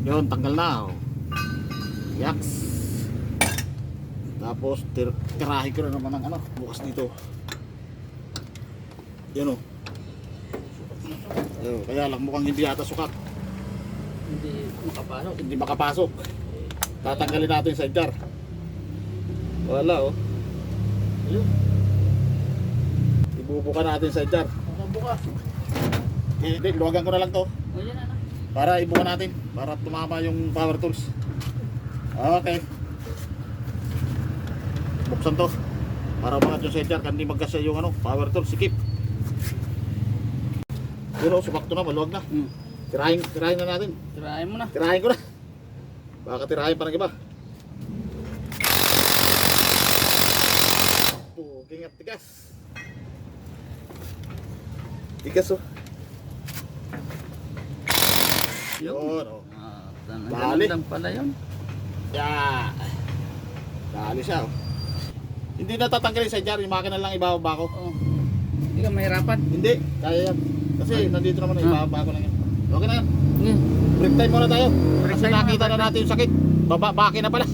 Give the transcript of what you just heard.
Yun, tanggal na. Oh. Yaks. Tapos tirahin ko na naman ng ano, bukas dito. Yan o. Kaya lang mukhang hindi yata sukat. Hindi makapasok. Hindi makapasok. Tatanggalin natin sa sidecar. Wala oh. Ayun. Ibubuka natin sa sidecar. Bukas. Hindi, luwagan ko na lang to. O yan na. Para ibuka natin. Para tumama yung power tools. Okay. Buksan to. Para umangat yung sidecar. Hindi magkasya yung ano, power tools. Sikip. Yun o, sumakto na. Maluwag na. Tirahin na natin. Tirahin mo na. Tirahin ko na. Baka tirahin pa ng iba. Puging at tigas. Tigas oh. Yun oh. Dali. Ganun lang pala yun. Yeah. Dali siya oh. Hindi na tatanggalin sa jar. Yung makina lang ibababa ko. Oh. Hindi ka mahirapan. Hindi. Kaya yan. Kasi nandito naman ibababa ko lang yan. Okay na yan. Okay. Break time muna tayo. Break Kasi time nakita muna, na natin yung sakit. Baki na pala.